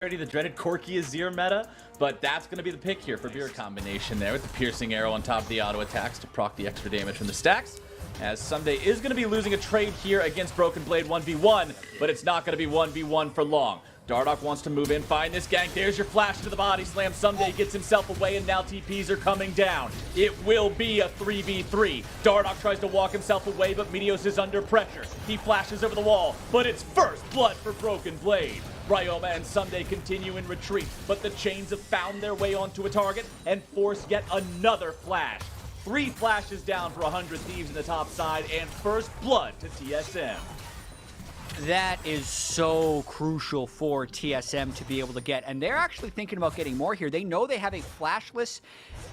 The dreaded Corki Azir meta, but that's going to be the pick here for Beer combination there with the piercing arrow on top of the auto attacks to proc the extra damage from the stacks. As Someday is going to be losing a trade here against Broken Blade 1v1, but it's not going to be 1v1 for long. Dardoch wants to move in, find this gank. There's your flash to the body slam. Someday gets himself away, and now TPs are coming down. It will be a 3v3. Dardoch tries to walk himself away, but Meteos is under pressure. He flashes over the wall, but it's first blood for Broken Blade. Ryoma and Someday continue in retreat, but the chains have found their way onto a target and force yet another flash. 3 flashes down for 100 Thieves in the top side, and first blood to TSM. That is so crucial for TSM to be able to get, and they're actually thinking about getting more here. They know they have a flashless,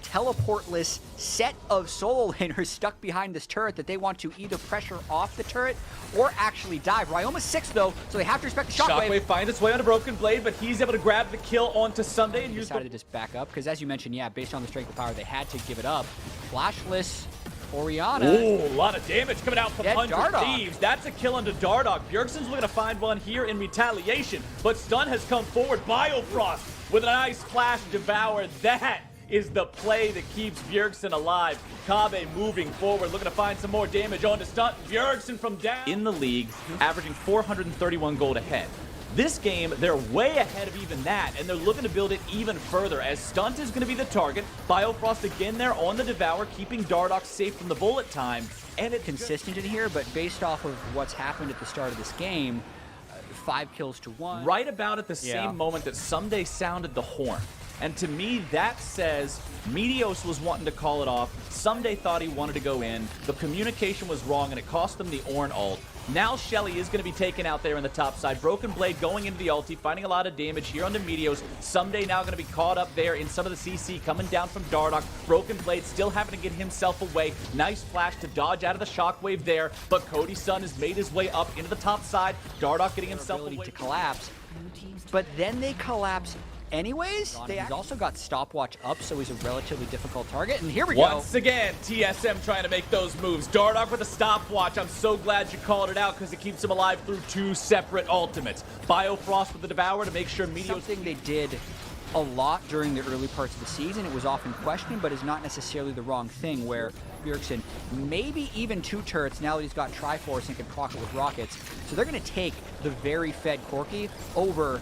teleportless set of solo laners stuck behind this turret that they want to either pressure off the turret or actually dive. Ryoma's 6 though, so they have to respect the shockwave. Shockwave finds its way onto Broken Blade, but he's able to grab the kill onto Someday and decided to just back up, because as you mentioned, yeah, based on the strength of power, they had to give it up. Flashless Orianna. Ooh, a lot of damage coming out from 100 Thieves. That's a kill onto Dardoch. Bjergsen's looking to find one here in retaliation, but Stun has come forward. Biofrost with a nice flash devour. That is the play that keeps Bjergsen alive. Kobbe moving forward, looking to find some more damage onto Stun. Bjergsen from down. In the league, averaging 431 gold ahead. This game, they're way ahead of even that, and they're looking to build it even further, as Stunt is going to be the target. Biofrost again there on the Devour, keeping Dardoch safe from the bullet time. And it's consistent in here, but based off of what's happened at the start of this game, 5 kills to 1. Right about at the same moment that Someday sounded the horn. And to me, that says Meteos was wanting to call it off. Someday thought he wanted to go in. The communication was wrong, and it cost them the Ornn ult. Now Shelly is going to be taken out there in the top side. Broken Blade going into the ulti, finding a lot of damage here onto Meteos. Someday now going to be caught up there in some of the CC coming down from Dardoch. Broken Blade still having to get himself away. Nice flash to dodge out of the shockwave there, but Cody Sun has made his way up into the top side. Dardoch getting himself away to collapse, but then they collapse anyways. He's also got stopwatch up, so he's a relatively difficult target. And here we go. Once again, TSM trying to make those moves. Dardoch with a stopwatch. I'm so glad you called it out, because it keeps him alive through 2 separate ultimates. Biofrost with the Devour to make sure Meteos... Something they did a lot during the early parts of the season. It was often questioned, but is not necessarily the wrong thing, where Bjergsen, maybe even 2 turrets now that he's got Triforce and can proc it with rockets. So they're going to take the very fed Corki over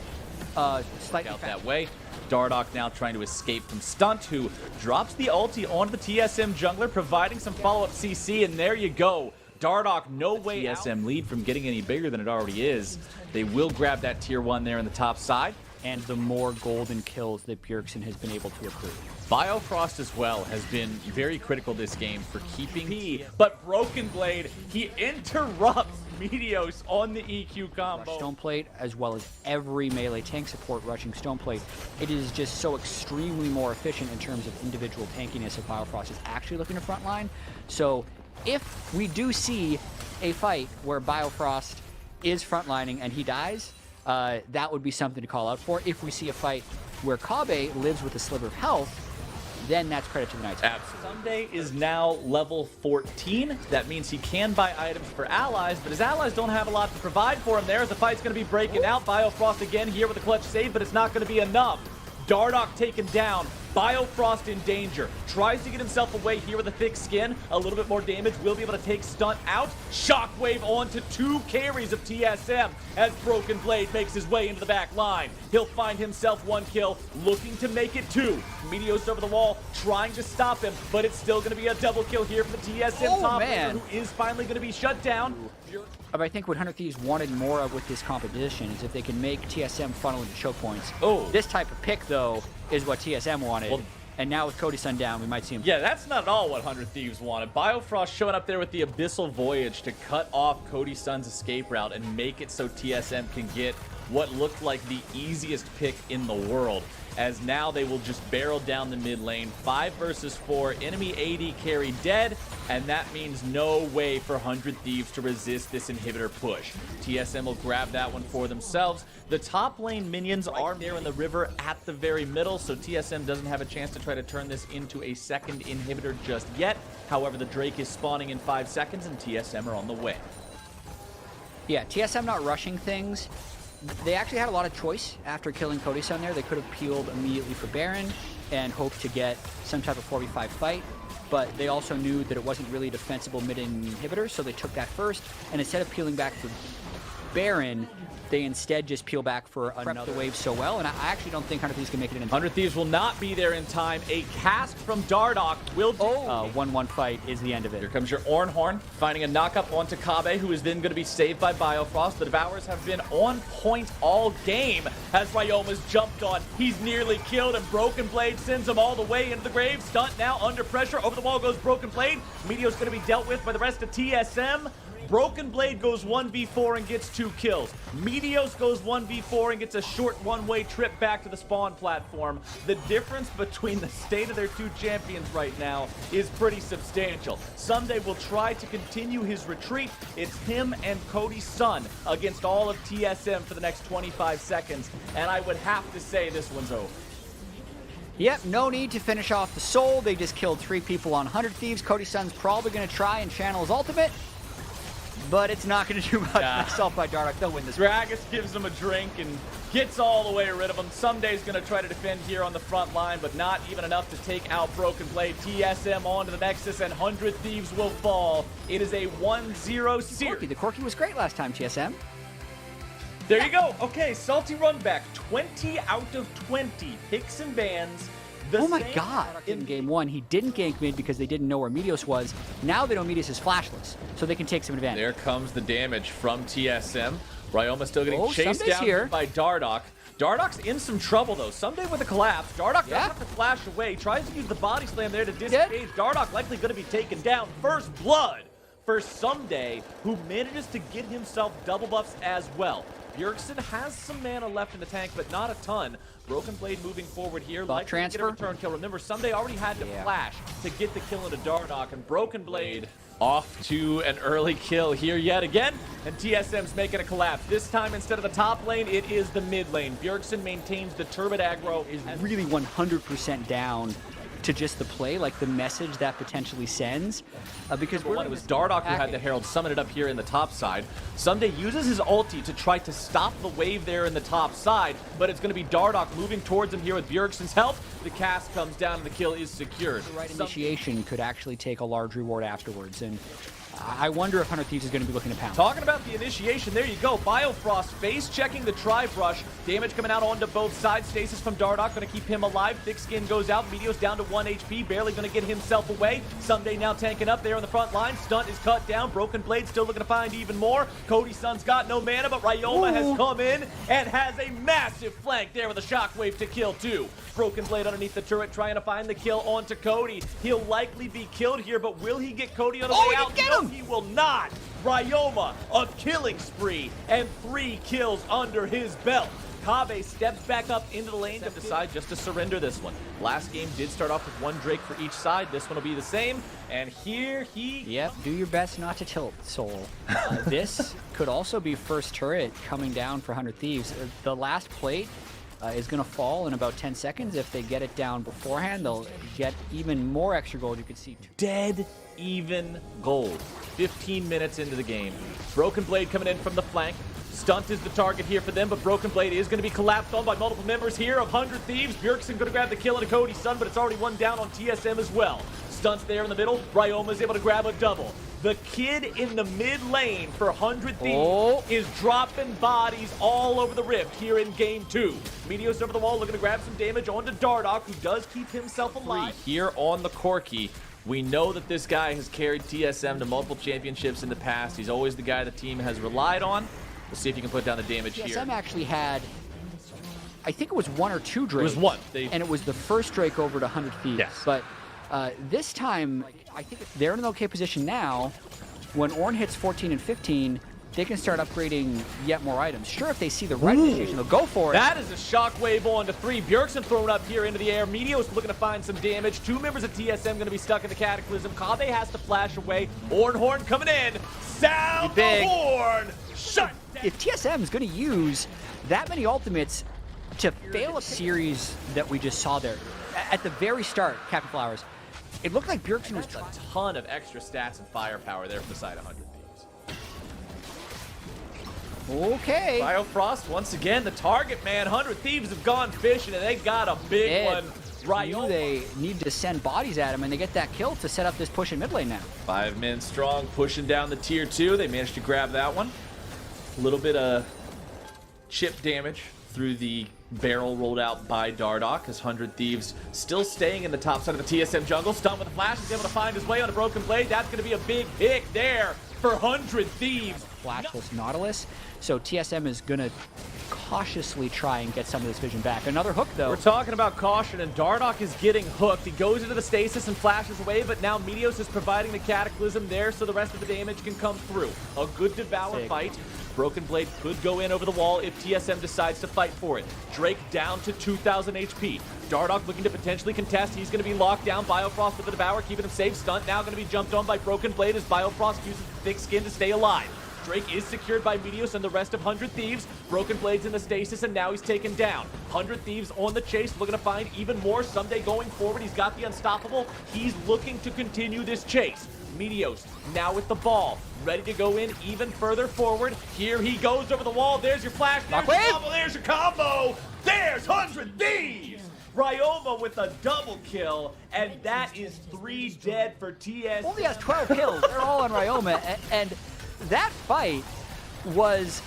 slightly out that way. Dardoch now trying to escape from Stunt, who drops the ulti onto the TSM jungler, providing some follow-up CC, and there you go. Dardoch, no way TSM lead from getting any bigger than it already is. They will grab that tier 1 there in the top side. And the more golden kills that Bjergsen has been able to accrue. Biofrost as well has been very critical this game for keeping P, but Broken Blade, he interrupts Meteos on the EQ combo. Stoneplate, as well as every melee tank support rushing Stoneplate, it is just so extremely more efficient in terms of individual tankiness if Biofrost is actually looking to frontline. So if we do see a fight where Biofrost is frontlining and he dies, that would be something to call out for. If we see a fight where Kobbe lives with a sliver of health, then that's credit to the Knights. Absolutely. Someday is now level 14. That means he can buy items for allies, but his allies don't have a lot to provide for him there. The fight's going to be breaking out. Biofrost again here with a clutch save, but it's not going to be enough. Dardoch taken down. Biofrost in danger. Tries to get himself away here with a thick skin. A little bit more damage. Will be able to take Stunt out. Shockwave onto 2 carries of TSM as Broken Blade makes his way into the back line. He'll find himself 1 kill, looking to make it 2. Meteos over the wall, trying to stop him, but it's still going to be a double kill here for the TSM top laner, who is finally going to be shut down. But I think what 100 Thieves wanted more of with this competition is if they can make TSM funnel into choke points. Oh. This type of pick, though, is what TSM wanted. Well, and now with Cody Sun down, we might see him. Yeah, that's not at all what 100 Thieves wanted. Biofrost showing up there with the Abyssal Voyage to cut off Cody Sun's escape route and make it so TSM can get what looked like the easiest pick in the world, as now they will just barrel down the mid lane. 5 versus 4, enemy AD carry dead, and that means no way for 100 Thieves to resist this inhibitor push. TSM will grab that one for themselves. The top lane minions are there in the river at the very middle, so TSM doesn't have a chance to try to turn this into a second inhibitor just yet. However, the Drake is spawning in 5 seconds, and TSM are on the way. Yeah, TSM not rushing things they actually had a lot of choice after killing Cody Sun there. They could have peeled immediately for Baron and hoped to get some type of 4v5 fight, but they also knew that it wasn't really a defensible mid inhibitor, so they took that first, and instead of peeling back for Baron, they instead just peel back for another wave so well, and I actually don't think 100 Thieves can make it in. 100 Thieves will not be there in time. A cast from Dardoch will do. 1-1 fight is the end of it. Here comes your Ornhorn, finding a knockup onto Kabe, who is then going to be saved by Biofrost. The Devourers have been on point all game as Ryoma's jumped on. He's nearly killed, and Broken Blade sends him all the way into the grave. Stunt now under pressure. Over the wall goes Broken Blade. Meteo's going to be dealt with by the rest of TSM. Broken Blade goes 1v4 and gets 2 kills. Meteos goes 1v4 and gets a short one-way trip back to the spawn platform. The difference between the state of their 2 champions right now is pretty substantial. Someday will try to continue his retreat. It's him and Cody Sun against all of TSM for the next 25 seconds. And I would have to say this one's over. Yep, no need to finish off the soul. They just killed 3 people on 100 Thieves. Cody Sun's probably going to try and channel his ultimate, but it's not going to do much. Myself by Dardoch, they'll win this. Gragas gives him a drink and gets all the way rid of him. Someday's going to try to defend here on the front line, but not even enough to take out Broken Blade. TSM onto the Nexus, and 100 Thieves will fall. It is a 1-0 series. The Corki was great last time, TSM. There you go. Okay, Salty run back. 20 out of 20 picks and bans. Oh my god. In game 1, he didn't gank mid because they didn't know where Meteos was. Now they know Meteos is flashless, so they can take some advantage. There comes the damage from TSM. Ryoma still getting chased Sunday's down here by Dardoch. Dardoch's in some trouble, though. Someday with a collapse. Dardoch doesn't have to flash away. Tries to use the body slam there to disengage. Dardoch likely going to be taken down. First blood for Someday, who manages to get himself double buffs as well. Bjergsen has some mana left in the tank, but not a ton. Broken Blade moving forward here. Like to get a return kill. Remember, Someday already had to flash to get the kill into Dardoch, and Broken Blade off to an early kill here yet again, and TSM's making a collapse. This time, instead of the top lane, it is the mid lane. Bjergsen maintains the turbid aggro. Is really 100% down to just the play, like the message that potentially sends. Because it was Dardoch who had the Herald summon it up here in the top side. Someday uses his ulti to try to stop the wave there in the top side, but it's going to be Dardoch moving towards him here with Bjergsen's help. The cast comes down and the kill is secured. The right initiation could actually take a large reward afterwards, and I wonder if 100 Thieves is going to be looking to pound. Talking about the initiation, there you go. Biofrost face checking the tri-brush. Damage coming out onto both sides. Stasis from Dardoch going to keep him alive. Thick Skin goes out. Meteo's down to 1 HP. Barely going to get himself away. Someday now tanking up there on the front line. Stunt is cut down. Broken Blade still looking to find even more. Cody Sun's got no mana, but Ryoma has come in and has a massive flank there with a shockwave to kill too. Broken Blade underneath the turret trying to find the kill onto Cody. He'll likely be killed here, but will he get Cody on the way out? Get him! He will not. Ryoma, a killing spree, and 3 kills under his belt. Kabe steps back up into the lane to decide just to surrender this one. Last game did start off with 1 Drake for each side. This one will be the same. And here he... Yep, do your best not to tilt, Soul. This could also be first turret coming down for 100 Thieves. The last plate is going to fall in about 10 seconds. If they get it down beforehand, they'll get even more extra gold. You can see dead even gold. 15 minutes into the game. Broken Blade coming in from the flank. Stunt is the target here for them, but Broken Blade is going to be collapsed on by multiple members here of 100 Thieves. Bjergsen going to grab the kill into Cody Sun, but it's already 1 down on TSM as well. Stunt's there in the middle. Ryoma is able to grab a double. The kid in the mid lane for 100 Thieves is dropping bodies all over the rift here in game 2. Meteos over the wall looking to grab some damage onto Dardoch, who does keep himself alive. Here on the Corki. We know that this guy has carried TSM to multiple championships in the past. He's always the guy the team has relied on. We'll see if you can put down the damage here. TSM actually had, I think it was 1 or 2 Drakes. It was 1. And it was the first Drake over to 100 Thieves. Yes. But this time, I think they're in an okay position now. When Ornn hits 14 and 15, they can start upgrading yet more items. Sure, if they see the right initiation, they'll go for it. That is a shockwave on to 3. Bjergsen thrown up here into the air. Meteos looking to find some damage. 2 members of TSM going to be stuck in the Cataclysm. Kabe has to flash away. Ornhorn coming in. Sound the horn. Shut down. If TSM is going to use that many ultimates to fail a series that we just saw there, at the very start, Captain Flowers, it looked like Bjergsen was trying. A ton of extra stats and firepower there for the side of 100 Thieves. Okay. Biofrost, once again, the target man. 100 Thieves have gone fishing, and they got a big one. Ryoma. They need to send bodies at him, and they get that kill to set up this push in mid lane now. 5 men strong, pushing down the tier 2. They managed to grab that one. A little bit of chip damage through the barrel rolled out by Dardoch, as 100 Thieves still staying in the top side of the TSM jungle. Stunned with a flash, he's able to find his way on a broken blade. That's going to be a big pick there for 100 Thieves. Flashless Nautilus, so TSM is going to cautiously try and get some of this vision back. Another hook, though. We're talking about caution, and Dardoch is getting hooked. He goes into the stasis and flashes away, but now Meteos is providing the Cataclysm there so the rest of the damage can come through. A good Devour fight. Broken Blade could go in over the wall if TSM decides to fight for it. Drake down to 2,000 HP. Dardoch looking to potentially contest. He's going to be locked down. Biofrost with the Devour, keeping him safe. Stunt now going to be jumped on by Broken Blade as Biofrost uses thick skin to stay alive. Drake is secured by Meteos and the rest of 100 Thieves. Broken Blade's in the stasis, and now he's taken down. 100 Thieves on the chase, looking to find even more someday going forward. He's got the Unstoppable. He's looking to continue this chase. Meteos now with the ball, ready to go in even further forward. Here he goes over the wall. There's your flash. There's your combo. There's your combo. There's 100 Thieves. Ryoma with a double kill, and that is 3 dead for TSM. Only has 12 kills. They're all on Ryoma, and that fight was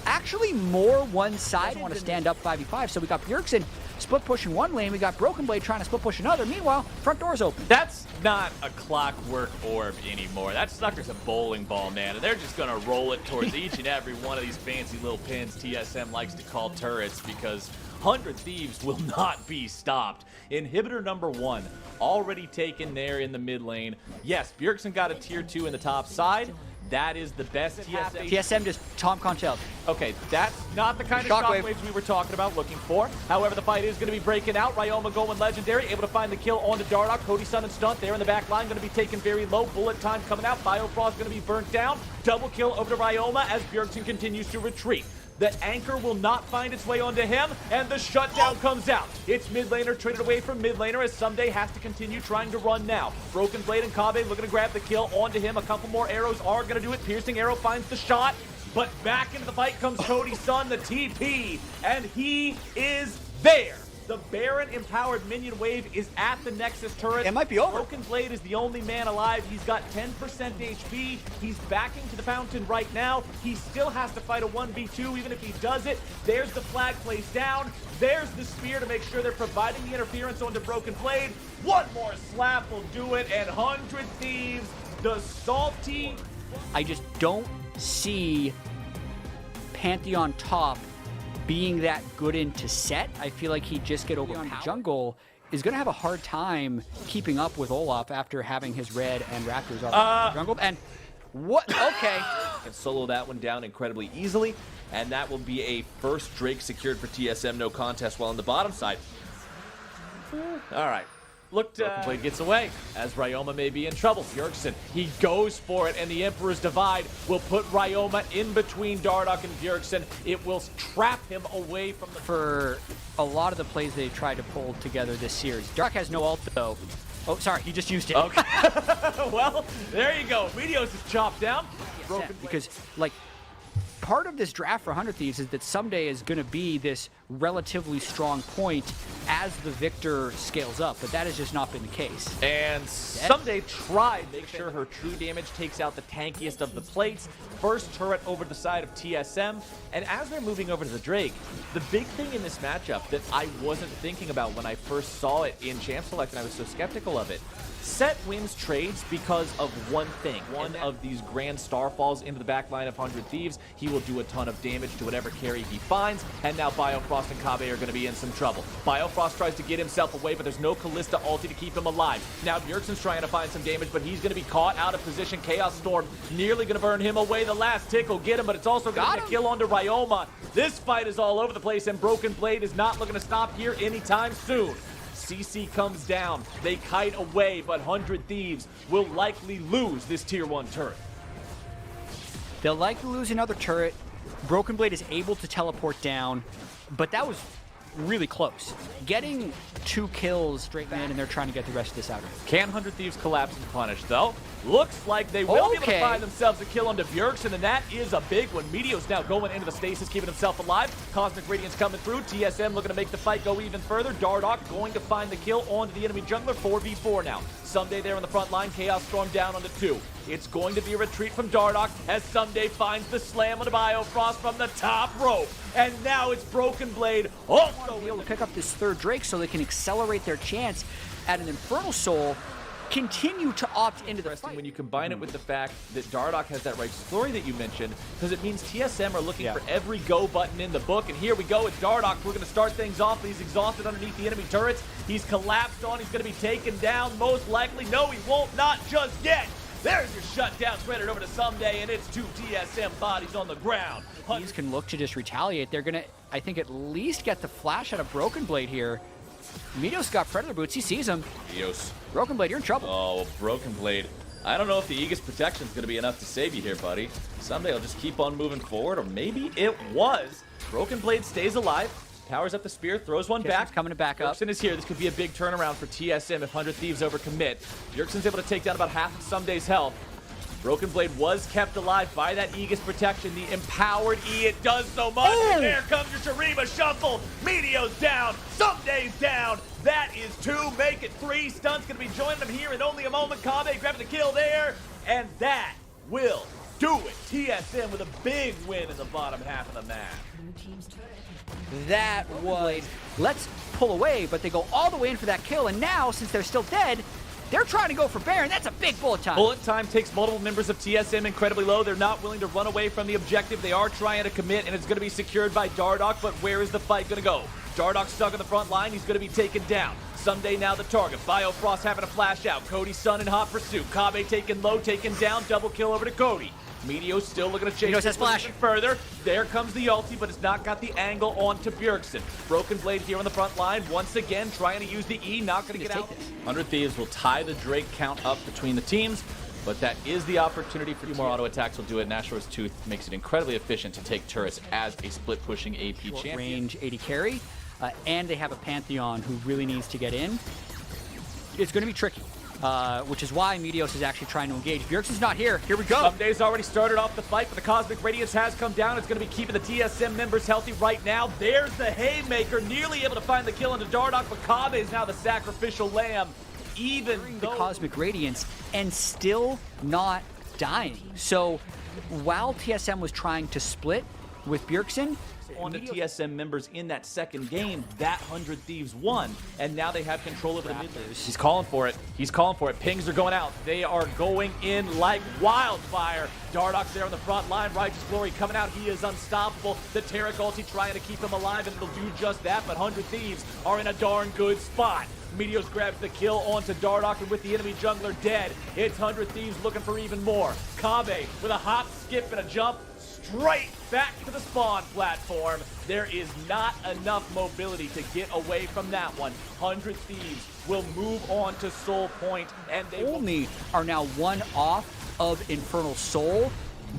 actually more one-sided. Want to stand up 5v5, so we got Bjergsen split pushing one lane, we got Broken Blade trying to split push another. Meanwhile, front door's open. That's not a clockwork orb anymore. That sucker's a bowling ball, man, and they're just gonna roll it towards each and every one of these fancy little pins TSM likes to call turrets, because 100 Thieves will not be stopped. Inhibitor number 1 already taken there in the mid lane. Yes, Bjergsen got a tier 2 in the top side. That is the best TSM. TSM just Tom Conchel. Okay, that's not the kind of shockwaves we were talking about looking for. However, the fight is going to be breaking out. Ryoma going legendary, able to find the kill onto Dardoch. Cody Sun and Stunt there in the back line, going to be taken very low. Bullet time coming out. Biofrost going to be burnt down. Double kill over to Ryoma as Bjergsen continues to retreat. The anchor will not find its way onto him, and the shutdown comes out. It's mid laner traded away from mid laner as Someday has to continue trying to run now. Broken Blade and Kabe looking to grab the kill onto him. A couple more arrows are going to do it. Piercing arrow finds the shot, but back into the fight comes Cody Sun, the TP, and he is there. The Baron empowered minion wave is at the Nexus turret. It might be over. Broken Blade is the only man alive. He's got 10% HP. He's backing to the fountain right now. He still has to fight a 1v2 even if he does it. There's the flag placed down. There's the spear to make sure they're providing the interference onto Broken Blade. One more slap will do it, and 100 Thieves, the salty. I just don't see Pantheon top being that good into set. I feel like he'd just get over on the jungle. Is going to have a hard time keeping up with Olaf after having his red and Raptors are jungled. And what? Okay. Can solo that one down incredibly easily, and that will be a first Drake secured for TSM, no contest. While on the bottom side, all right. Broken Blade gets away as Ryoma may be in trouble. Bjergsen, he goes for it, and the Emperor's Divide will put Ryoma in between Dardoch and Bjergsen. It will trap him away from the... For a lot of the plays they tried to pull together this series. Dark has no ult, though. Oh, sorry, he just used it. Okay. Well, there you go. Meteos is chopped down. Broken because, like, part of this draft for 100 Thieves is that Someday is going to be this relatively strong point as the Victor scales up, but that has just not been the case. And Someday tried to make sure her true damage takes out the tankiest of the plates. First turret over the side of TSM, and as they're moving over to the Drake, the big thing in this matchup that I wasn't thinking about when I first saw it in Champ Select and I was so skeptical of it, Set wins trades because of one thing. One of these grand starfalls into the back line of 100 Thieves. He will do a ton of damage to whatever carry he finds, and now Biofrost and Kabe are going to be in some trouble. Biofrost tries to get himself away, but there's no Callista ulti to keep him alive. Now Bjergsen's trying to find some damage, but he's going to be caught out of position. Chaos Storm nearly going to burn him away. The last tick will get him, but it's also going to get a kill onto Ryoma. This fight is all over the place, and Broken Blade is not looking to stop here anytime soon. CC comes down, they kite away, but 100 Thieves will likely lose this tier 1 turret. They'll likely lose another turret. Broken Blade is able to teleport down, but that was really close. Getting 2 kills straight in, and they're trying to get the rest of this out of it. Can 100 Thieves collapse and punish, though? Looks like they will be able to find themselves a kill onto Bjergsen, and that is a big one. Meteo's now going into the stasis, keeping himself alive. Cosmic Radiance coming through. TSM looking to make the fight go even further. Dardoch going to find the kill onto the enemy jungler. 4v4 now. Someday there on the front line. Chaos Storm down onto 2. It's going to be a retreat from Dardoch as Someday finds the slam on the Biofrost from the top rope. And now it's Broken Blade also be able to pick up this 3rd Drake so they can accelerate their chance at an Infernal Soul, continue to opt into the fight. When you combine it with the fact that Dardoch has that Righteous Glory that you mentioned, because it means TSM are looking for every go button in the book, and here we go with Dardoch. We're going to start things off. He's exhausted underneath the enemy turrets. He's collapsed on. He's going to be taken down most likely. No, he won't. Not just yet. There's your shutdown, spread it over to Someday, and it's 2 TSM bodies on the ground. These can look to just retaliate. They're going to, I think, at least get the flash out of Broken Blade here. Meteos got Predator Boots. He sees him. Meteos. Broken Blade, you're in trouble. Oh, Broken Blade. I don't know if the Aegis protection is going to be enough to save you here, buddy. Someday I'll just keep on moving forward, or maybe it was. Broken Blade stays alive. Powers up the spear, throws one back. Coming to back up. Bjergsen is here. This could be a big turnaround for TSM if 100 Thieves overcommit. Bjergsen's able to take down about half of Someday's health. Broken Blade was kept alive by that Aegis protection. The empowered E, it does so much. And there comes your Shurima shuffle. Meteo's down. Someday's down. That is 2. Make it 3. Stun's going to be joining them here in only a moment. Kabe grabbing the kill there. And that will do it. TSM with a big win in the bottom half of the map. That was... Let's pull away, but they go all the way in for that kill. And now, since they're still dead, they're trying to go for Baron. That's a big bullet time. Bullet time takes multiple members of TSM incredibly low. They're not willing to run away from the objective. They are trying to commit, and it's going to be secured by Dardoch, but where is the fight going to go? Dardoch stuck on the front line. He's going to be taken down. Someday now the target. Biofrost having a flash out. Cody's son in hot pursuit. Kabe taken low, taken down. Double kill over to Cody. Meteo's still looking to chase this even further. There comes the ulti, but it's not got the angle onto Bjergsen. Broken Blade here on the front line. Once again, trying to use the E. Not going to get out. 100 Thieves will tie the Drake count up between the teams, but that is the opportunity for 2 more auto attacks. Will do it. Nashor's Tooth makes it incredibly efficient to take turrets as a split-pushing AP champion. Range 80 carry, and they have a Pantheon who really needs to get in. It's going to be tricky. Which is why Meteos is actually trying to engage. Bjergsen's not here. Here we go. Someday's already started off the fight, but the Cosmic Radiance has come down. It's going to be keeping the TSM members healthy right now. There's the Haymaker, nearly able to find the kill into Dardoch, but Kabe is now the sacrificial lamb. Even the Cosmic Radiance and still not dying. So while TSM was trying to split with Bjergsen, on the TSM members in that second game, that 100 Thieves won, and now they have control over the mid lane. He's calling for it. He's calling for it. Pings are going out. They are going in like wildfire. Dardoch's there on the front line. Righteous Glory coming out. He is unstoppable. The Taric ulti trying to keep him alive, and it'll do just that, but 100 Thieves are in a darn good spot. Meteos grabs the kill onto Dardoch, and with the enemy jungler dead, it's 100 Thieves looking for even more. Kabe with a hop, skip, and a jump. Straight back to the spawn platform. There is not enough mobility to get away from that one. 100 Thieves will move on to Soul Point, and they only are now 1 off of Infernal Soul,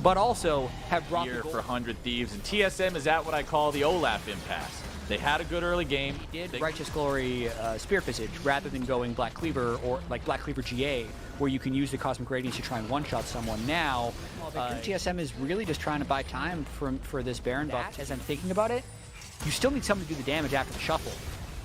but also have brought here for 100 Thieves, and TSM is at what I call the Olaf impasse. They had a good early game. Righteous Glory Spear Visage rather than going Black Cleaver or like Black Cleaver GA, where you can use the Cosmic Radiance to try and one-shot someone. Now, TSM is really just trying to buy time for this Baron buff. As I'm thinking about it, you still need someone to do the damage after the shuffle.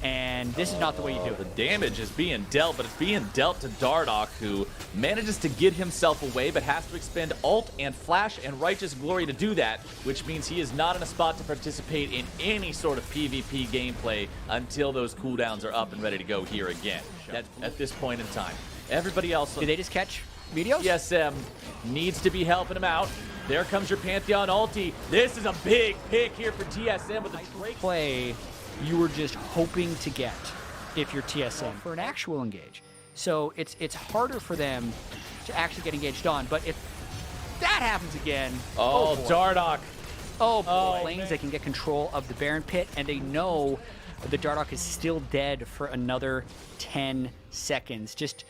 And this is not the way you do it. The damage is being dealt, but it's being dealt to Dardoch, who manages to get himself away, but has to expend Ult and Flash and Righteous Glory to do that, which means he is not in a spot to participate in any sort of PvP gameplay until those cooldowns are up and ready to go here again. At this point in time. Everybody else... Did they just catch Meteos? TSM needs to be helping him out. There comes your Pantheon ulti. This is a big pick here for TSM with the Drake play you were just hoping to get if you're TSM for an actual engage. So it's harder for them to actually get engaged on. But if that happens again... Oh, Dardoch. Oh, boy. Lanes, they can get control of the Baron Pit, and they know the Dardoch is still dead for another 10 seconds. Just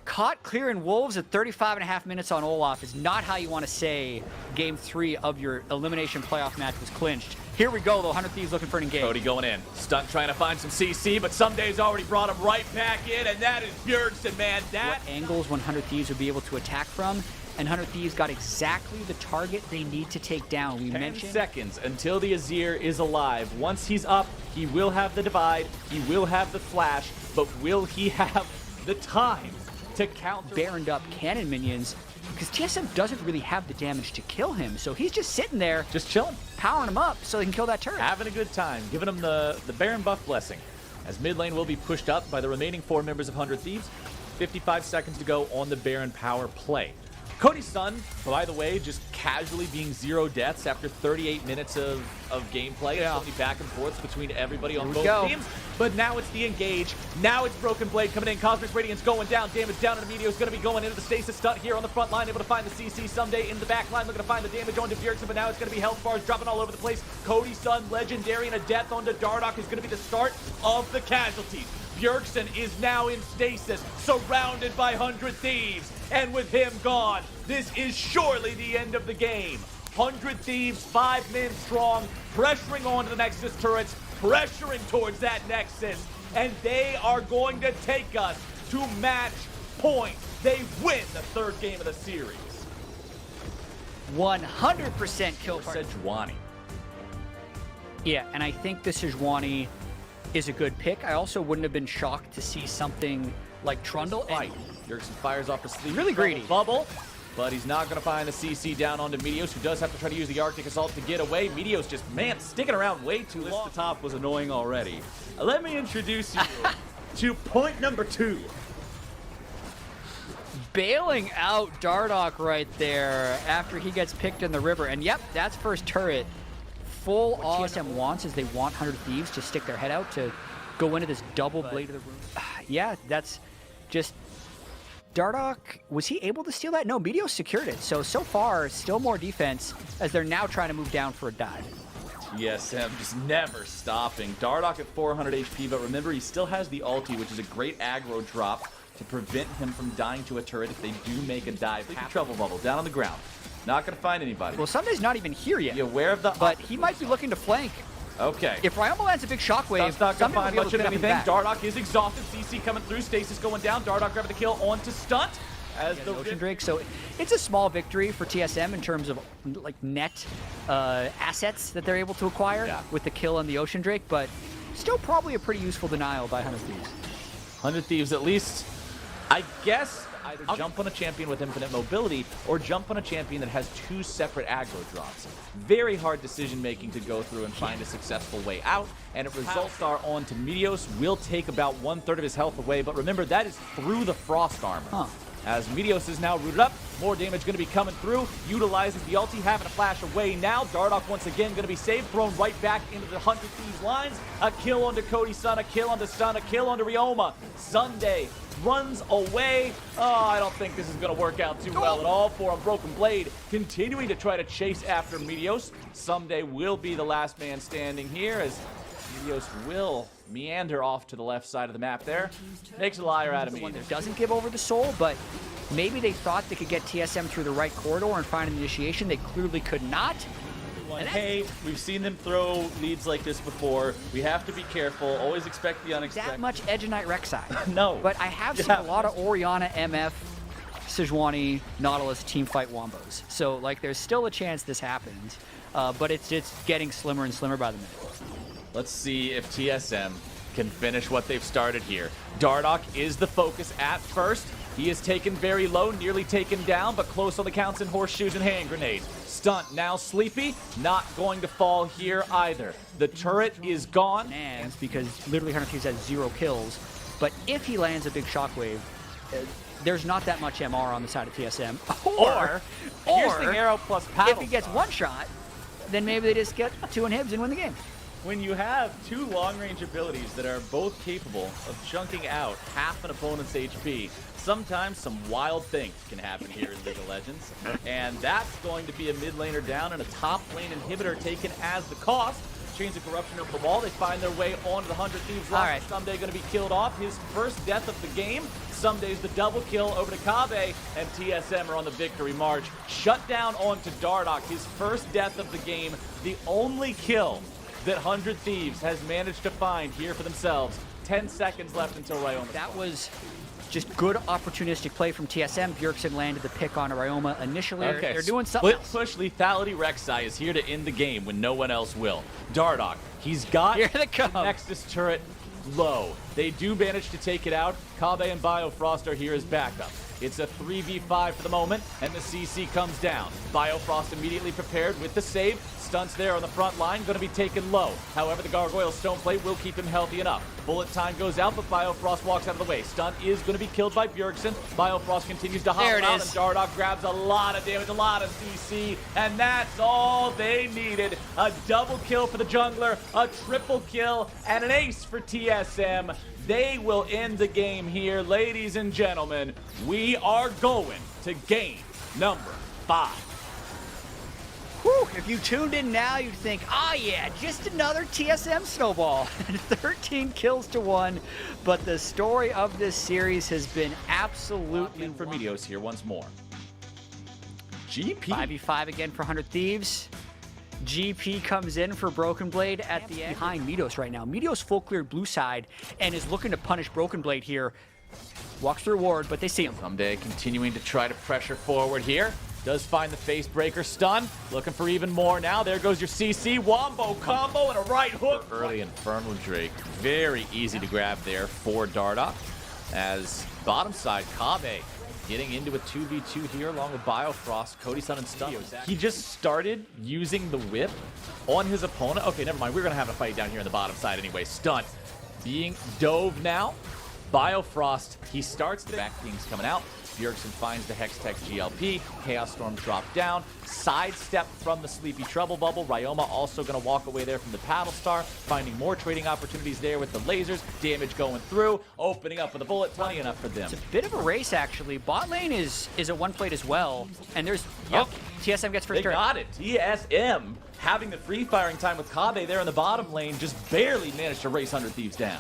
Caught clearing Wolves at 35.5 minutes on Olaf is not how you want to say Game 3 of your elimination playoff match was clinched. Here we go, though. 100 Thieves looking for an engage. Cody going in. Stunt trying to find some CC, but Sunday's already brought him right back in, and that is Bjergsen, man. That what angles 100 Thieves would be able to attack from, and 100 Thieves got exactly the target they need to take down. We 10 mentioned seconds until the Azir is alive. Once he's up, he will have the divide, he will have the flash, but will he have the time to counter Baroned up cannon minions, because TSM doesn't really have the damage to kill him, so he's just sitting there, just chilling, powering him up so he can kill that turret. Having a good time, giving him the Baron buff blessing. As mid lane will be pushed up by the remaining 4 members of 100 Thieves. 55 seconds to go on the Baron power play. Cody's son, by the way, just casually being 0 deaths after 38 minutes of gameplay. Yeah. It's only back and forth between everybody on both go. teams. But now it's the engage. Now it's Broken Blade coming in. Cosmic Radiance going down. Damage down, and Meteor's going to be going into the stasis stunt here on the front line. Able to find the CC someday in the back line. Looking to find the damage onto Bjergsen, but now it's going to be health bars dropping all over the place. Cody's son, legendary, and a death onto Dardoch is going to be the start of the casualties. Bjergsen is now in stasis, surrounded by 100 Thieves. And with him gone, this is surely the end of the game. 100 Thieves, 5 men strong, pressuring onto the Nexus turrets, pressuring towards that Nexus. And they are going to take us to match point. They win the 3rd game of the series. 100% kill part. Sejuani. Yeah, and I think the Sejuani is a good pick. I also wouldn't have been shocked to see something like Trundle. Right. Bjergsen fires off the sleeve. Really greedy. Bubble, but he's not going to find the CC down onto Meteos, who does have to try to use the Arctic Assault to get away. Meteos just, man, sticking around way too long. This the top was annoying already. Let me introduce you to point number 2. Bailing out Dardoch right there after he gets picked in the river. And yep, that's first turret. Full all TSM wants is they want 100 Thieves to stick their head out to go into this double blade of the room. Yeah, that's just... Dardoch, was he able to steal that? No, Meteos secured it. So far, still more defense as they're now trying to move down for a dive. TSM just never stopping. Dardoch at 400 HP, but remember, he still has the ulti, which is a great aggro drop to prevent him from dying to a turret if they do make a dive. Trouble bubble down on the ground. Not going to find anybody. Well, Sunday's not even here yet. Be aware of the... But he might be looking to flank. Okay. If Ryoma lands a big shockwave, Stunt's not going to find much of anything. back. Dardoch is exhausted. CC coming through. Stasis going down. Dardoch grabbing the kill onto Stunt. As the Ocean Drake. So it's a small victory for TSM in terms of like net assets that they're able to acquire with the kill on the Ocean Drake, but still probably a pretty useful denial by 100 Thieves. 100 Thieves at least, I guess, either jump on a champion with infinite mobility or jump on a champion that has 2 separate aggro drops. Very hard decision making to go through and find a successful way out, and it results are on to Meteos. Will take about 1/3 of his health away, but remember, that is through the frost armor. As Meteos is now rooted up, more damage going to be coming through, utilizes the ulti, having a flash away now. Dardoch once again going to be saved, thrown right back into the 100 Thieves lines. A kill onto Cody's son, a kill onto Stun, a kill onto Ryoma. Sunday runs away. Oh, I don't think this is going to work out too well at all for him. Broken Blade continuing to try to chase after Meteos. Someday will be the last man standing here as Meteos will meander off to the left side of the map there. Makes a liar out of me. Doesn't give over the soul, but maybe they thought they could get TSM through the right corridor and find an initiation. They clearly could not. Hey, we've seen them throw leads like this before. We have to be careful. Always expect the unexpected. That much Edge Knight Rek'Sai. No. But I have seen a lot of Orianna, MF, Sejuani, Nautilus teamfight wombos. So, like, there's still a chance this happens. But it's getting slimmer and slimmer by the minute. Let's see if TSM can finish what they've started here. Dardoch is the focus at first. He is taken very low, nearly taken down, but close on the counts in horseshoes and hand grenades. Stunt now sleepy, not going to fall here either. The turret is gone. Lands because literally 100 Thieves has 0 kills. But if he lands a big shockwave, there's not that much MR on the side of TSM. Or piercing arrow plus paddle. If he gets one shot, then maybe they just get 2 inhibs and win the game. When you have 2 long-range abilities that are both capable of chunking out half an opponent's HP, sometimes some wild things can happen here in League of Legends. And that's going to be a mid laner down and a top lane inhibitor taken as the cost. Chains of Corruption over the wall. They find their way onto the 100 Thieves roster. right. Someday going to be killed off. His first death of the game. Someday's the double kill over to Kabe, and TSM are on the victory march. Shut down onto Dardoch. His first death of the game. The only kill that 100 Thieves has managed to find here for themselves. 10 seconds left until Ryoma. That was just good opportunistic play from TSM. Bjergsen landed the pick on Ryoma initially. Okay, They're doing something split else. push lethality. Rek'Sai is here to end the game when no one else will. Dardoch, he's got Here they come. Nexus turret low. They do manage to take it out. Kabe and Biofrost are here as backup. It's a 3v5 for the moment, and the CC comes down. Biofrost immediately prepared with the save. Stunts there on the front line, going to be taken low. However, the Gargoyle Stoneplate will keep him healthy enough. Bullet time goes out, but Biofrost walks out of the way. Stunt is going to be killed by Bjergsen. Biofrost continues to hop There it out, is. and Dardoch grabs a lot of damage, a lot of CC, and that's all they needed. A double kill for the jungler, a triple kill, and an ace for TSM. They will end the game here, ladies and gentlemen. We are going to game number 5. Whew, if you tuned in now, you'd think, oh yeah, just another TSM snowball. 13 kills to 1, but the story of this series has been absolutely For Meteos here once more. GP. 5v5 again for 100 Thieves. GP comes in for Broken Blade at the end. Behind Meteos right now. Meteos full cleared blue side and is looking to punish Broken Blade here. Walks through ward, but they see him. Someday continuing to try to pressure forward here. Does find the face breaker stun. Looking for even more now. There goes your CC. Wombo combo and a right hook. Early Infernal Drake. Very easy to grab there for Dardoch. As bottom side, Kabe getting into a 2v2 here along with Biofrost, Cody Sun, and Stun. He just started using the whip on his opponent. Okay, never mind. We're going to have a fight down here on the bottom side anyway. Stun being dove now. Biofrost, he starts the back things coming out. Bjergsen finds the Hextech GLP. Chaos Storm dropped down. Sidestep from the Sleepy Trouble Bubble. Ryoma also going to walk away there from the Paddle Star, finding more trading opportunities there with the lasers. Damage going through, opening up with a bullet. Plenty enough for them. It's a bit of a race, actually. Bot lane is a one plate as well. And there's, yep, TSM gets first They turret. got it. TSM having the free firing time with Kabe there in the bottom lane. Just barely managed to race 100 Thieves down.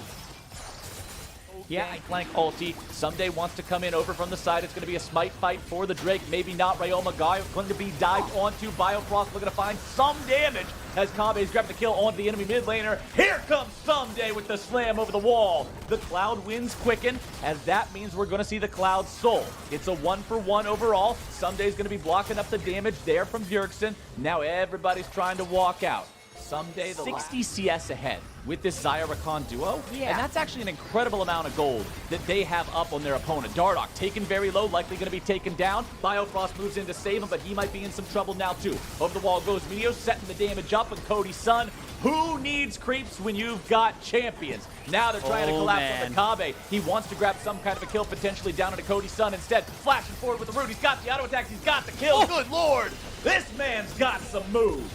Yeah, flank ulti. Someday wants to come in over from the side. It's going to be a smite fight for the Drake. Maybe not. Ryoma Guy going to be dived onto. Biofrost looking to find some damage as Kabe's grabbing the kill onto the enemy mid laner. Here comes Someday with the slam over the wall. The Cloud winds quicken, as that means we're going to see the Cloud soul. It's a 1-for-1 overall. Someday's going to be blocking up the damage there from Bjergsen. Now everybody's trying to walk out. Someday the 60 CS ahead with this Xayah Rakan duo. Yeah. And that's actually an incredible amount of gold that they have up on their opponent. Dardoch taken very low, likely going to be taken down. Biofrost moves in to save him, but he might be in some trouble now too. Over the wall goes Meteos, setting the damage up, and Cody Sun. Who needs creeps when you've got champions? Now they're trying to collapse on the Kabe. He wants to grab some kind of a kill, potentially down into Cody Sun. Instead, flashing forward with the root. He's got the auto attacks. He's got the kill. Good lord! This man's got some moves.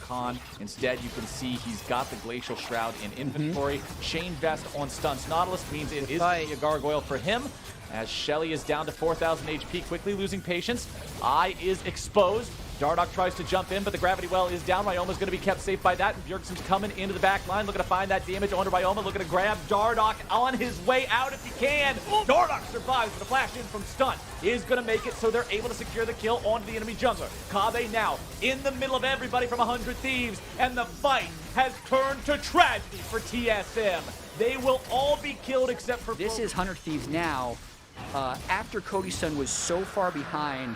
Khan. Instead, you can see he's got the Glacial Shroud in inventory. Chain Vest on Stunts Nautilus means it is a gargoyle for him, as Shelly is down to 4,000 HP, quickly losing patience. Eye is exposed. Dardoch tries to jump in, but the gravity well is down. Ryoma's going to be kept safe by that, and Bjergsen's coming into the back line, looking to find that damage onto Ryoma, looking to grab Dardoch on his way out if he can. Dardoch survives with a flash in from Stunt. Is going to make it so they're able to secure the kill onto the enemy jungler. Kabe now in the middle of everybody from 100 Thieves, and the fight has turned to tragedy for TSM. They will all be killed except for... This is 100 Thieves now. After Cody Sun was so far behind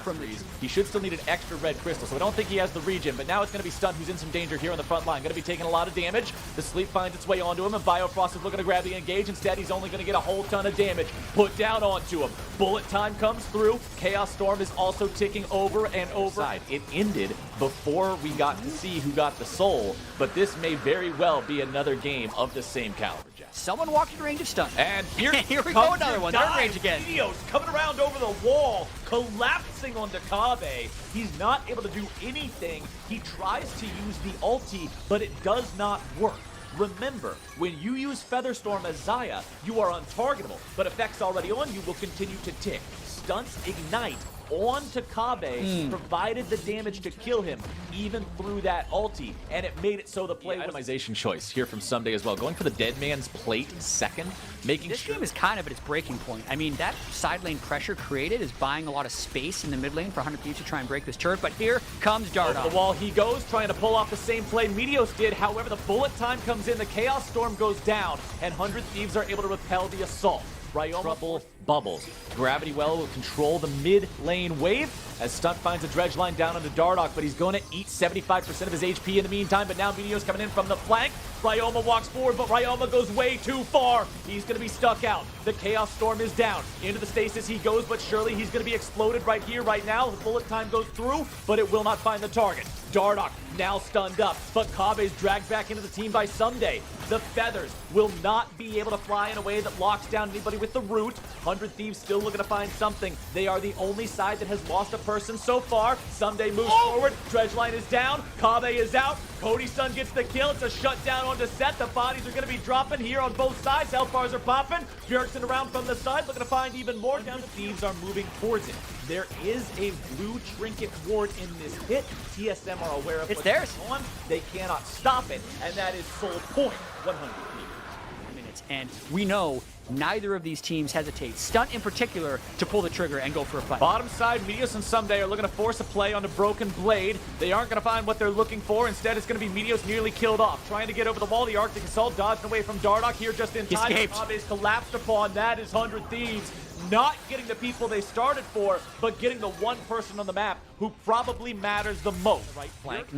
from the... He should still need an extra red crystal, so I don't think he has the regen, but now it's going to be Stunt, who's in some danger here on the front line. Going to be taking a lot of damage. The sleep finds its way onto him, and Biofrost is looking to grab the engage. Instead, he's only going to get a whole ton of damage put down onto him. Bullet time comes through. Chaos Storm is also ticking over and over. It ended before we got to see who got the soul, but this may very well be another game of the same caliber, Jeff. Someone walked in range of Stun. And here we go, another one. They're in range again. Meteos coming around over the wall, collapsing onto Kabe. He's not able to do anything. He tries to use the ulti, but it does not work. Remember, when you use Featherstorm as Xayah, you are untargetable, but effects already on you will continue to tick. Stunts ignite onto Kabe, provided the damage to kill him, even through that ulti, and it made it so the play itemization choice here from Someday as well. Going for the dead man's plate second, making This sure... game is kind of at its breaking point. I mean, that side lane pressure created is buying a lot of space in the mid lane for 100 Thieves to try and break this turret, but here comes Over Dardoch. the wall he goes, trying to pull off the same play Meteos did. However, the bullet time comes in, the Chaos Storm goes down, and 100 Thieves are able to repel the assault. Ryoma trouble bubbles. Gravity Well will control the mid lane wave as Stunt finds a dredge line down onto Dardoch, but he's going to eat 75% of his HP in the meantime. But now Meteos coming in from the flank. Ryoma walks forward, but Ryoma goes way too far. He's going to be stuck out. The Chaos Storm is down. Into the stasis he goes, but surely he's going to be exploded right here, right now. The bullet time goes through, but it will not find the target. Dardoch now stunned up, but Kabe's dragged back into the team by Someday. The feathers will not be able to fly in a way that locks down anybody with the root. 100 Thieves still looking to find something. They are the only side that has lost a person so far. Someday moves forward. Dredgeline is down. Kabe is out. Cody's son gets the kill. It's a shutdown onto Set. The bodies are going to be dropping here on both sides. Health bars are popping. Bjergsen around from the side, looking to find even more. Down the Thieves are moving towards it. There is a blue trinket ward in this hit. TSM are aware of what's theirs. going on. They cannot stop it, and that is sole point. 100 minutes, and we know neither of these teams hesitate, Stunt in particular, to pull the trigger and go for a fight. Bottom side, Meteos and Someday are looking to force a play onto Broken Blade. They aren't going to find what they're looking for. Instead, it's going to be Meteos nearly killed off. Trying to get over the wall, the Arctic Assault dodging away from Dardoch here just in time. Kabe's collapsed upon. That is 100 Thieves. Not getting the people they started for, but getting the one person on the map who probably matters the most. Right flank.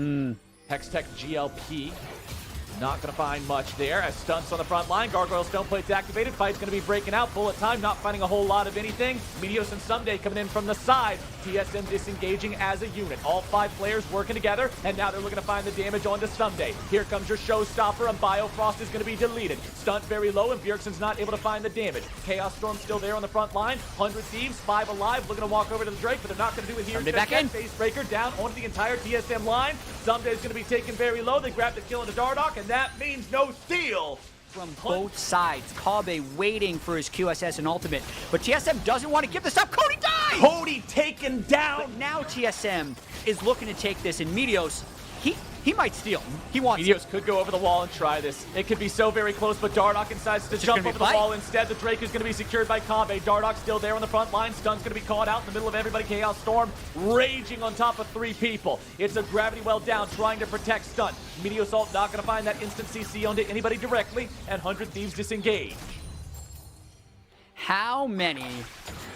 Hextech GLP. Not going to find much there as Stunts on the front line. Gargoyle Stone Plate's activated. Fight's going to be breaking out. Bullet time, not finding a whole lot of anything. Meteos and Someday coming in from the side. TSM disengaging as a unit. All 5 players working together, and now they're looking to find the damage onto Someday. Here comes your showstopper, and Biofrost is going to be deleted. Stunt very low, and Bjergsen's not able to find the damage. Chaos Storm still there on the front line. 100 Thieves, 5 alive, looking to walk over to the Drake, but they're not going to do it here. Someday back in. Face breaker down onto the entire TSM line. Someday's going to be taken very low. They grab the kill into Dardoch, and that means no steal. From both sides, Kabe waiting for his QSS and ultimate, but TSM doesn't want to give this up. Cody dies! Cody taken down! But now TSM is looking to take this, and Meteos, he might steal. He wants Meteos could go over the wall and try this. It could be so very close, but Dardoch decides to jump over the wall instead. The Drake is going to be secured by Kabe. Dardoch still there on the front line. Stun's going to be caught out in the middle of everybody. Chaos Storm raging on top of 3 people. It's a Gravity Well down, trying to protect Stun. Meteos ult not going to find that instant CC onto anybody directly, and 100 Thieves disengage. How many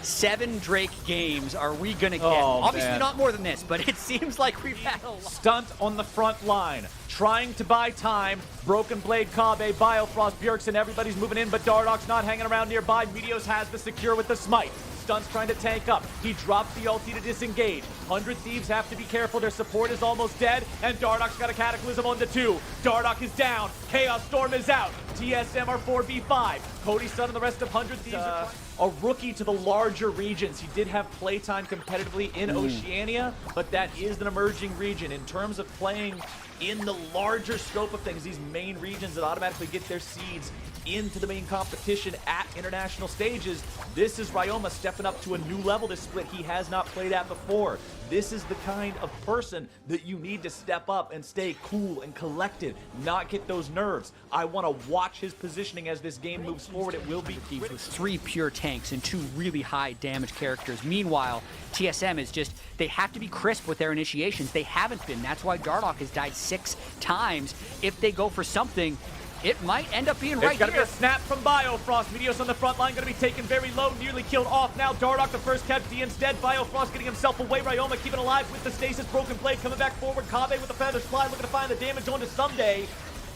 7 Drake games are we gonna get? Oh, Obviously man. not more than this, but it seems like we've had a lot. Stunt on the front line, trying to buy time. Broken Blade, Kabe, Biofrost, Bjergsen, everybody's moving in, but Dardoch's not hanging around nearby. Meteos has the secure with the smite. Stunt's trying to tank up. He drops the ulti to disengage. 100 Thieves have to be careful. Their support is almost dead, and Dardoch's got a Cataclysm on the 2. Dardoch is down. Chaos Storm is out. TSM are 4v5. Cody's son and the rest of 100 Thieves are a rookie to the larger regions. He did have playtime competitively in Oceania, but that is an emerging region. In terms of playing in the larger scope of things, these main regions that automatically get their seeds into the main competition at international stages, this is Ryoma stepping up to a new level this split he has not played at before. This is the kind of person that you need to step up and stay cool and collected, not get those nerves. I want to watch his positioning as this game moves forward. It will be Thieves with 3 pure tanks and 2 really high damage characters. Meanwhile, TSM is just, they have to be crisp with their initiations. They haven't been. That's why Dardoch has died 6 times. If they go for something, it might end up being right here. There's going to be a snap from Biofrost. Meteos on the front line going to be taken very low, nearly killed off now. Dardoch the first casualty instead. Biofrost getting himself away. Ryoma keeping alive with the stasis. Broken Blade coming back forward. Kabe with the feathers fly, looking to find the damage onto Someday.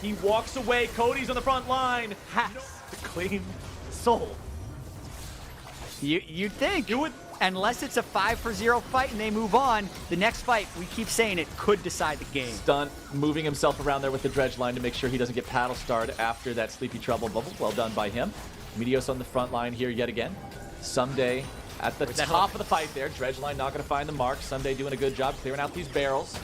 He walks away. Cody's on the front line. Has to claim soul. You'd think. You would. Unless it's a 5-for-0 fight and they move on, the next fight, we keep saying it, could decide the game. Stunt moving himself around there with the dredge line to make sure he doesn't get paddle starred after that Sleepy Trouble bubble. Well done by him. Meteos on the front line here yet again. Someday at the top of the fight there. Dredge line not going to find the mark. Someday doing a good job clearing out these barrels.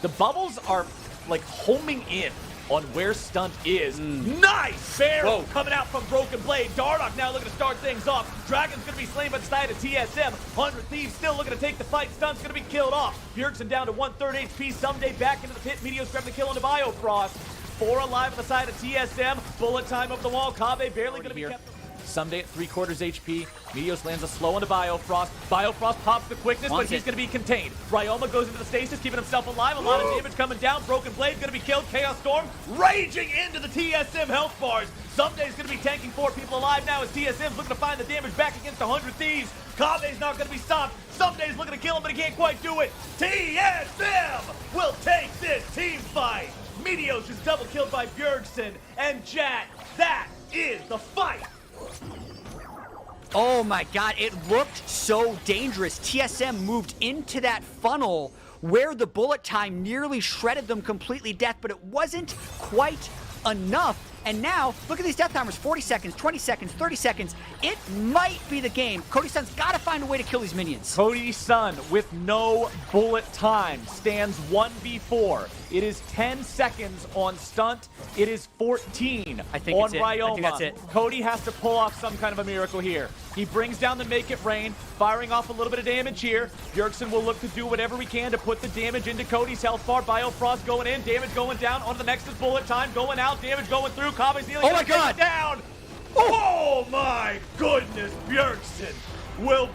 The bubbles are like homing in on where Stunt is. Nice barrel coming out from Broken Blade. Dardoch now looking to start things off. Dragon's going to be slain by the side of TSM. 100 Thieves still looking to take the fight. Stunt's going to be killed off. Bjergsen down to 1/3 HP. Someday back into the pit. Meteos grab the kill on the Biofrost. 4 alive on the side of TSM. Bullet time over the wall. Kave barely going to be kept. Someday at 3/4 HP. Meteos lands a slow on the Biofrost. Biofrost pops the quickness, but he's going to be contained. Ryoma goes into the stasis, keeping himself alive. A lot of damage coming down. Broken Blade going to be killed. Chaos Storm raging into the TSM health bars. Someday's going to be tanking 4 people alive now as TSM's looking to find the damage back against 100 Thieves. Kave's not going to be stopped. Someday's looking to kill him, but he can't quite do it. TSM will take this team fight. Meteos is double killed by Bjergsen. And Jack, that is the fight. Oh my god, it looked so dangerous. TSM moved into that funnel where the bullet time nearly shredded them completely death, but it wasn't quite enough. And now, look at these death timers, 40 seconds, 20 seconds, 30 seconds. It might be the game. Cody Sun's got to find a way to kill these minions. Cody Sun, with no bullet time, stands 1v4. It is 10 seconds on Stunt. It is 14 I think on it's it. Ryoma. I think that's it. Cody has to pull off some kind of a miracle here. He brings down the Make It Rain, firing off a little bit of damage here. Bjergsen will look to do whatever we can to put the damage into Cody's health bar. Biofrost going in, damage going down. Onto the next is bullet time, going out, damage going through. Kave's healing. Oh my god! Down. Oh my goodness, Bjergsen will